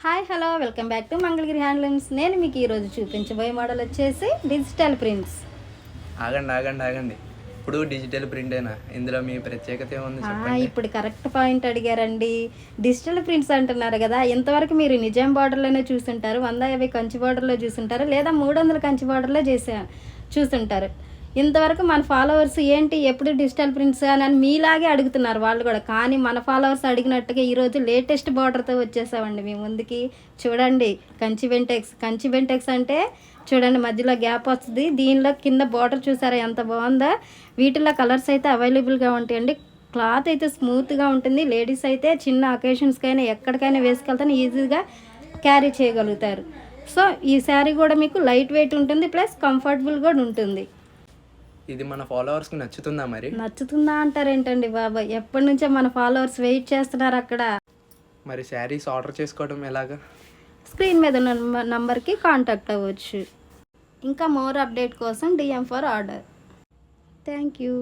Hi hello welcome back to Mangalagiri handlooms. నేను మీకు ఈరోజు చూపించబోయే మోడల్ వచ్చేసి డిజిటల్ ప్రింట్స్. ఆగండి. ఇప్పుడు డిజిటల్ ప్రింటేనా? ఇందులో మీ ప్రత్యేకత ఏముంది చెప్పండి. ఇప్పుడు కరెక్ట్ పాయింట్ అడిగారండి. డిజిటల్ ప్రింట్స్ అంటున్నారు కదా, ఇంతవరకు మీరు నిజాం బార్డర్లోనే చూస్తుంటారు, 150 కంచి బార్డర్లో చూస్తుంటారు, లేదా 300 కంచి బార్డర్లో చూస్తుంటారు. ఇంతవరకు మన ఫాలోవర్స్ ఏంటి ఎప్పుడు డిజిటల్ ప్రింట్స్ అని మీలాగే అడుగుతున్నారు వాళ్ళు కూడా. కానీ మన ఫాలోవర్స్ అడిగినట్టుగా ఈరోజు లేటెస్ట్ బార్డర్తో వచ్చేసామండి మీ ముందుకి. చూడండి, కంచి బెంటెక్స్ అంటే చూడండి మధ్యలో గ్యాప్ వస్తుంది, దీనిలో కింద బార్డర్ చూసారా ఎంత బాగుందో. వీటిలో కలర్స్ అయితే అవైలబుల్గా ఉంటాయండి. క్లాత్ అయితే స్మూత్గా ఉంటుంది. లేడీస్ అయితే చిన్న అకేషన్స్కైనా ఎక్కడికైనా వేసుకెళ్తాను ఈజీగా క్యారీ చేయగలుగుతారు. సో ఈ శారీ కూడా మీకు లైట్ వెయిట్ ఉంటుంది, ప్లస్ కంఫర్టబుల్ కూడా ఉంటుంది. ఇది మన ఫాలోవర్స్కి నచ్చుతుందా? మరి నచ్చుతుందా అంటారేంటండి బాబాయ్, ఎప్పటి నుంచో మన ఫాలోవర్స్ వెయిట్ చేస్తున్నారు అక్కడ. మరి శారీస్ ఆర్డర్ చేసుకోవడం ఎలాగా? స్క్రీన్ మీద ఉన్న నంబర్కి కాంటాక్ట్ అవ్వచ్చు. ఇంకా మోర్ అప్డేట్ కోసం DM for order. Thank you.